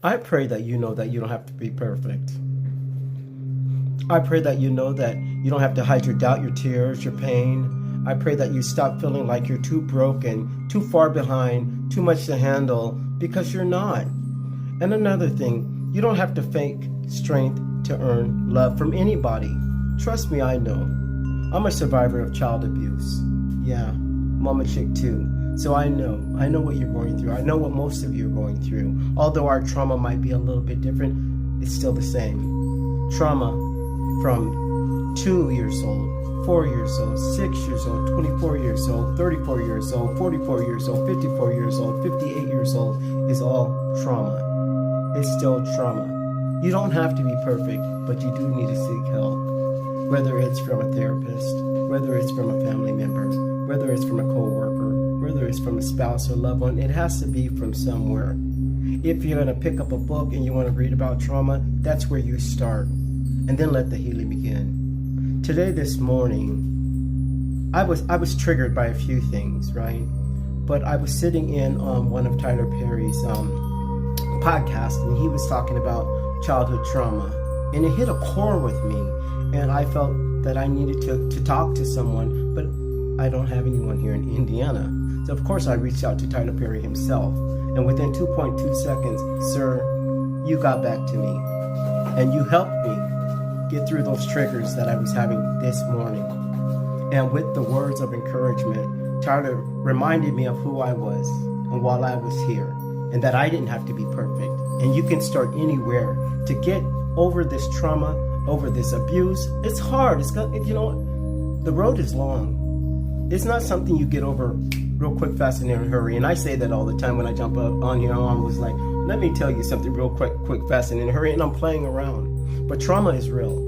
I pray that you know that you don't have to be perfect. I pray that you know that you don't have to hide your doubt, your tears, your pain. I pray that you stop feeling like you're too broken, too far behind, too much to handle, because you're not. And another thing, you don't have to fake strength to earn love from anybody. Trust me, I know. I'm a survivor of child abuse. Yeah, Mama Chick too. So I know what you're going through. I know what most of you are going through. Although our trauma might be a little bit different, it's still the same. Trauma from 2 years old, 4 years old, 6 years old, 24 years old, 34 years old, 44 years old, 54 years old, 58 years old is all trauma. It's still trauma. You don't have to be perfect, but you do need to seek help. Whether it's from a therapist, whether it's from a family member, whether it's from a coworker, whether it's from a spouse or loved one, it has to be from somewhere. If you're going to pick up a book and you want to read about trauma, that's where you start. And then let the healing begin. Today, this morning, I was triggered by a few things, right? But I was sitting in on one of Tyler Perry's podcasts, and he was talking about childhood trauma. And it hit a core with me. And I felt that I needed to talk to someone, but I don't have anyone here in Indiana. So of course I reached out to Tyler Perry himself. And within 2.2 seconds, sir, you got back to me. And you helped me get through those triggers that I was having this morning. And with the words of encouragement, Tyler reminded me of who I was and while I was here. And that I didn't have to be perfect. And you can start anywhere to get over this trauma, over this abuse. It's hard. The road is long. It's not something you get over real quick, fast, and in a hurry. And I say that all the time when I jump up on here. I'm always like, let me tell you something real quick, fast, and in a hurry. And I'm playing around. But trauma is real.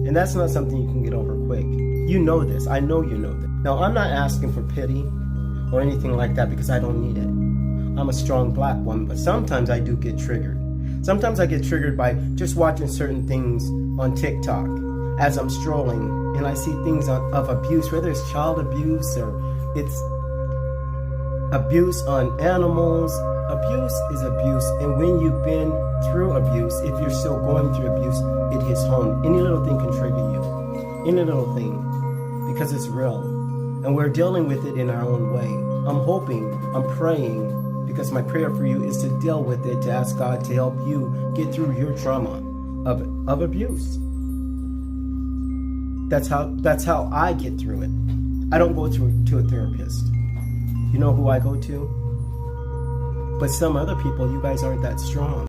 And that's not something you can get over quick. You know this. I know you know this. Now, I'm not asking for pity or anything like that because I don't need it. I'm a strong black woman, but sometimes I do get triggered. Sometimes I get triggered by just watching certain things on TikTok as I'm strolling and I see things of abuse, whether it's child abuse or it's abuse on animals. Abuse is abuse, and when you've been through abuse, if you're still going through abuse, it hits home. Any little thing can trigger you. Any little thing, because it's real. And we're dealing with it in our own way. I'm hoping, I'm praying, because my prayer for you is to deal with it, to ask God to help you get through your trauma of abuse. That's how I get through it. I don't go to a therapist. You know who I go to? But some other people, you guys aren't that strong.